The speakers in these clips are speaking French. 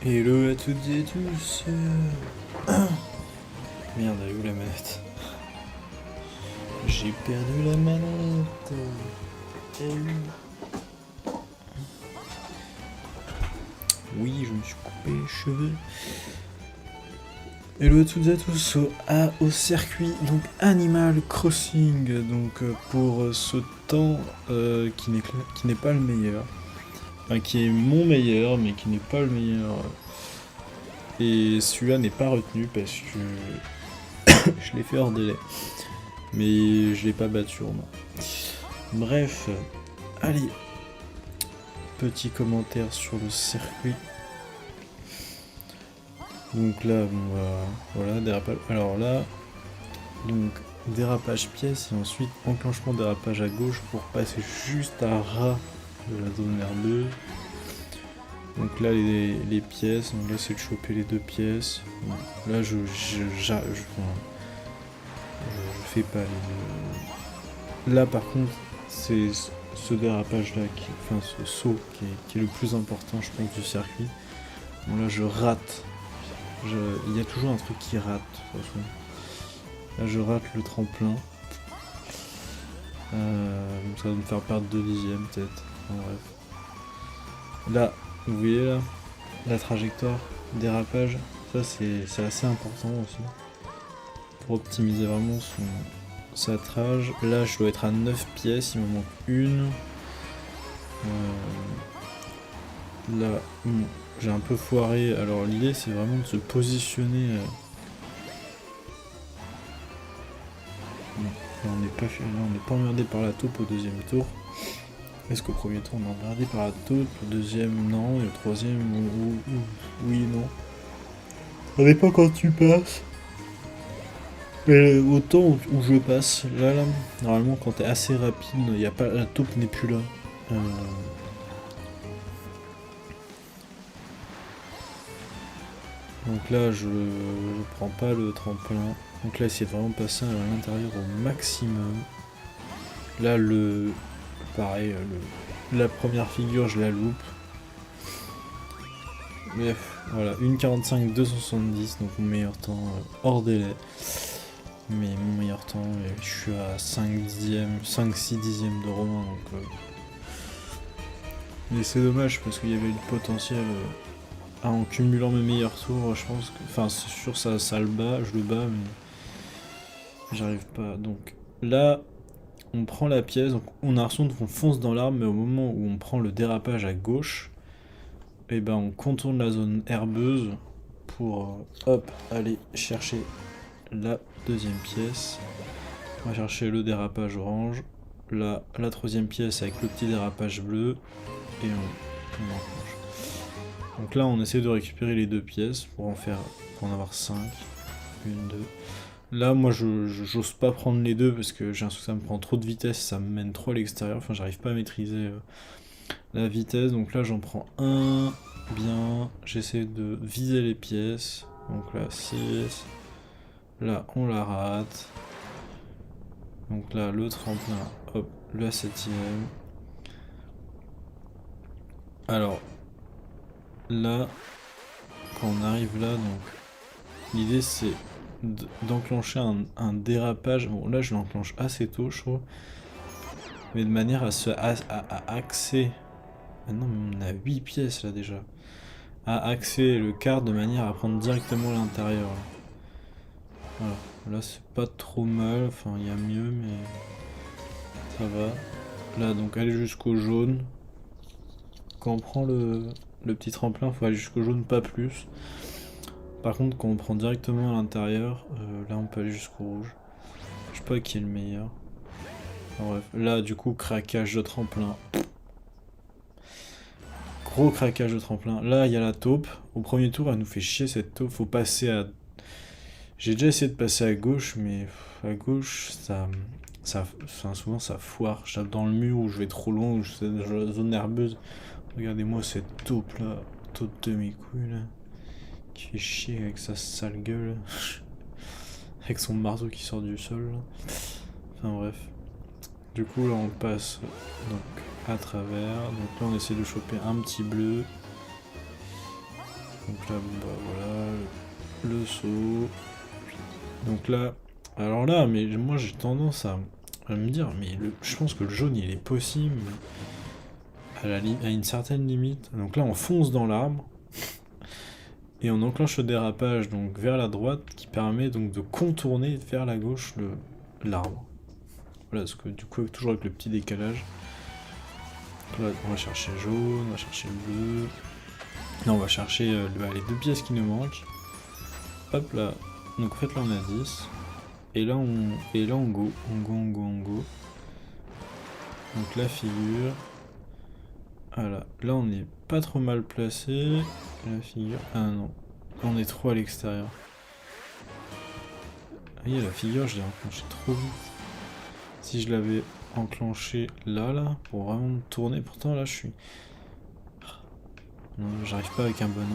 Hello à toutes et tous. Merde, elle est où la manette? J'ai perdu la manette. Eh oui. Oui, je me suis coupé les cheveux. Hello à toutes et à tous au circuit donc Animal Crossing, donc pour ce temps qui n'est pas le meilleur. Enfin, qui est mon meilleur, mais qui n'est pas le meilleur. Et celui-là n'est pas retenu parce que je l'ai fait hors délai. Mais je l'ai pas battu au moins. Bref, allez. Petit commentaire sur le circuit. Donc là, bon, voilà, dérapage. Alors là, donc dérapage pièce et ensuite enclenchement dérapage à gauche pour passer juste à ras de la zone herbeuse. Donc là, les pièces, donc là c'est de choper les deux pièces. Bon, là, je fais pas les deux. Là par contre, c'est ce dérapage là, enfin ce saut qui est le plus important je pense du circuit. Bon là je rate. Il y a toujours un truc qui rate de toute façon. Là je rate le tremplin. Ça va me faire perdre 2 dixièmes peut-être. Enfin, bref. Là, vous voyez là, la trajectoire, dérapage, ça c'est assez important aussi. Pour optimiser vraiment sa trage. Là je dois être à 9 pièces, il me manque une. Là, j'ai un peu foiré. Alors l'idée c'est vraiment de se positionner. Là on n'est pas emmerdé par la taupe au deuxième tour. Est-ce qu'au premier tour on est emmerdé par la taupe, au deuxième non, et au troisième oui non. Ça dépend quand tu passes. Mais au temps où je passe, là, normalement quand t'es assez rapide, y a pas, la taupe n'est plus là. Donc là je prends pas le tremplin. Donc là essayer de vraiment passer à l'intérieur au maximum. Là pareil, la première figure je la loupe. Bref, voilà, 1,45 270, donc mon meilleur temps hors délai. Mais mon meilleur temps, je suis à 5-6 dixièmes de Romain, donc mais c'est dommage parce qu'il y avait le potentiel en cumulant mes meilleurs tours, je pense que. Enfin c'est sûr ça le bat, je le bats mais j'arrive pas. Donc là on prend la pièce, donc on a l'impression qu'on fonce dans l'arbre, mais au moment où on prend le dérapage à gauche, et ben on contourne la zone herbeuse pour hop aller chercher la deuxième pièce. On va chercher le dérapage orange, la troisième pièce avec le petit dérapage bleu et on enclenche. Donc là on essaie de récupérer les deux pièces pour en avoir 5. 1, 2. Là moi j'ose pas prendre les deux parce que j'ai l'impression que ça me prend trop de vitesse, ça me mène trop à l'extérieur, enfin j'arrive pas à maîtriser la vitesse, donc là j'en prends un bien, j'essaie de viser les pièces, donc là 6, là on la rate, donc là le tremplin, hop, la 7ème. Alors là, quand on arrive là, donc l'idée c'est d'enclencher un dérapage, bon là je l'enclenche assez tôt je trouve, mais de manière à axer. Ah non, mais on a 8 pièces là déjà. À axer le quart de manière à prendre directement l'intérieur. Voilà, là c'est pas trop mal, enfin il y a mieux mais ça va. Là donc aller jusqu'au jaune. Quand on prend le petit tremplin, faut aller jusqu'au jaune, pas plus. Par contre quand on prend directement à l'intérieur, là on peut aller jusqu'au rouge. Je sais pas qui est le meilleur. Enfin, bref, là du coup craquage de tremplin. Gros craquage de tremplin. Là il y a la taupe. Au premier tour elle nous fait chier cette taupe, faut passer à. J'ai déjà essayé de passer à gauche, mais à gauche, enfin, souvent ça foire. Je tape dans le mur ou je vais trop loin ou je suis dans la zone herbeuse. Regardez-moi cette taupe là, taupe de mes couilles là, qui fait chier avec sa sale gueule, avec son marteau qui sort du sol là. Enfin bref. Du coup là on passe donc à travers. Donc là on essaie de choper un petit bleu. Donc là, bon, bah voilà, le saut. Donc là, alors là, mais moi j'ai tendance à me dire, mais je pense que le jaune il est possible à une certaine limite. Donc là, on fonce dans l'arbre et on enclenche le dérapage donc vers la droite qui permet donc de contourner vers la gauche l'arbre. Voilà, parce que du coup, toujours avec le petit décalage. Donc là, on va chercher le jaune, on va chercher le bleu. Là, on va chercher les deux pièces qui nous manquent. Hop là. Donc en fait, là, on a 10. Et là, on go. On go. Donc la figure. Voilà. Là, on n'est pas trop mal placé. La figure. Ah non. On est trop à l'extérieur. Ah oui, la figure, je l'ai enclenché trop vite. Si je l'avais enclenché là, pour vraiment me tourner. Pourtant, là, je suis... Non, j'arrive pas avec un bon angle.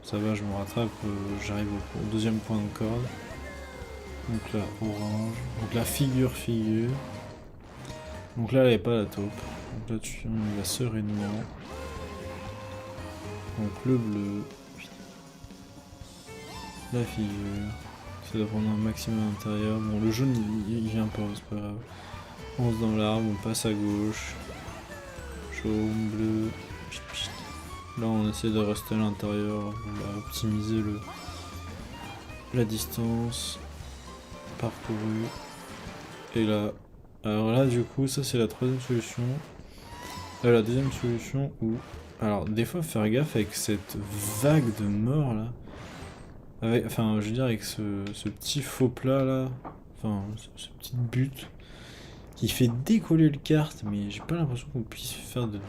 Ça va, je me rattrape, j'arrive au deuxième point de corde. Donc là, orange. Donc là, figure. Donc là, il n'y a pas la taupe. Donc là, on va sereinement. Donc le bleu. La figure. Ça doit prendre un maximum à l'intérieur. Bon, le jaune, il vient pas, c'est pas grave. On se dans l'arbre, on passe à gauche. Jaune, bleu. Là, on essaie de rester à l'intérieur. On va optimiser la distance parcourue. Et là, alors là, du coup, ça c'est la troisième solution. La deuxième solution où, alors des fois, faire gaffe avec cette vague de mort là. Enfin, je veux dire avec ce petit faux plat là. Enfin, ce petit but qui fait décoller le kart, mais j'ai pas l'impression qu'on puisse faire de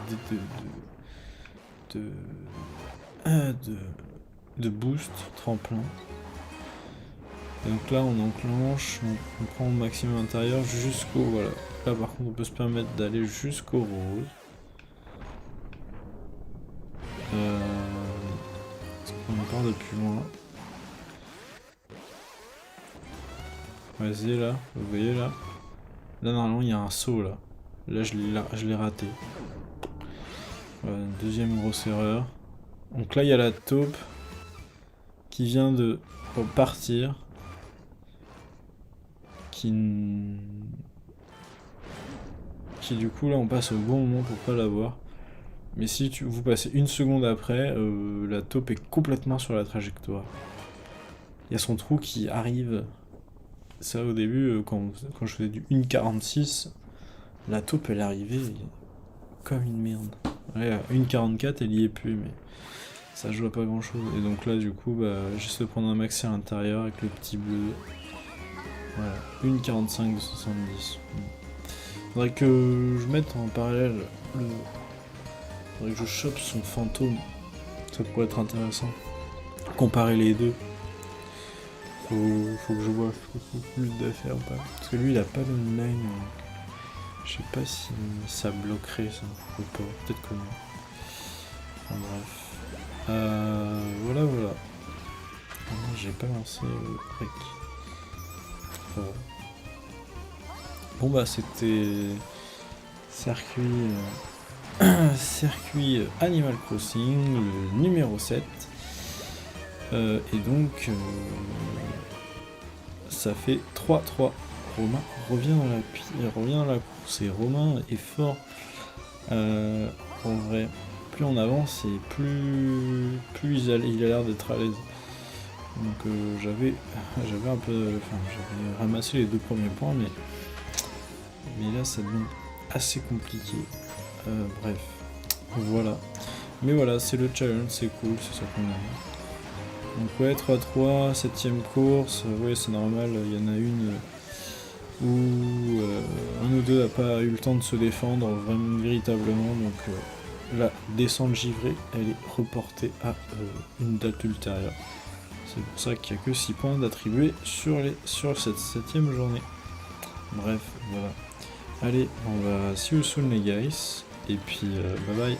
boost tremplin. Et donc là on enclenche, on prend au maximum intérieur jusqu'au... Voilà. Là par contre on peut se permettre d'aller jusqu'au rose. Parce qu'on part de plus loin. Vas-y là, vous voyez là. Là normalement il y a un saut là. Là je l'ai raté. Voilà, une deuxième grosse erreur. Donc là il y a la taupe qui vient de partir. Qui du coup là on passe au bon moment pour pas l'avoir. Mais si vous passez une seconde après, la taupe est complètement sur la trajectoire. Il y a son trou qui arrive. Ça au début, quand je faisais du 1,46, la taupe elle arrivait comme une merde. Ouais, à 1,44 elle y est plus, mais ça joue à pas grand chose. Et donc là du coup, bah, j'essaie de prendre un maxi à l'intérieur avec le petit bleu. Voilà, 1,45 de 70. Faudrait que je mette en parallèle faudrait que je chope son fantôme. Ça pourrait être intéressant. Comparer les deux. Faut que je vois plus d'affaires ou pas. Parce que lui il a pas de main. Je sais pas si ça bloquerait ça ou pas. Peut-être que non. Enfin bref. Voilà. Ah non, j'ai pas lancé le break. Voilà. Bon bah c'était circuit Animal Crossing, le numéro 7. Et donc ça fait 3-3. Romain revient dans la course et Romain est fort. En vrai, plus on avance et plus il a l'air d'être à l'aise. Donc j'avais un peu, j'avais ramassé les 2 premiers points, mais là ça devient assez compliqué. Bref, voilà. Mais voilà, c'est le challenge, c'est cool, c'est ça qu'on aime. Donc ouais, 3-3, 7ème course, ouais c'est normal, il y en a une où un ou deux n'a pas eu le temps de se défendre vraiment véritablement, donc la descente givrée, elle est reportée à une date ultérieure. C'est pour ça qu'il n'y a que 6 points d'attribuer sur cette 7ème journée. Bref, voilà. Allez, on va see you soon les guys, et puis bye bye.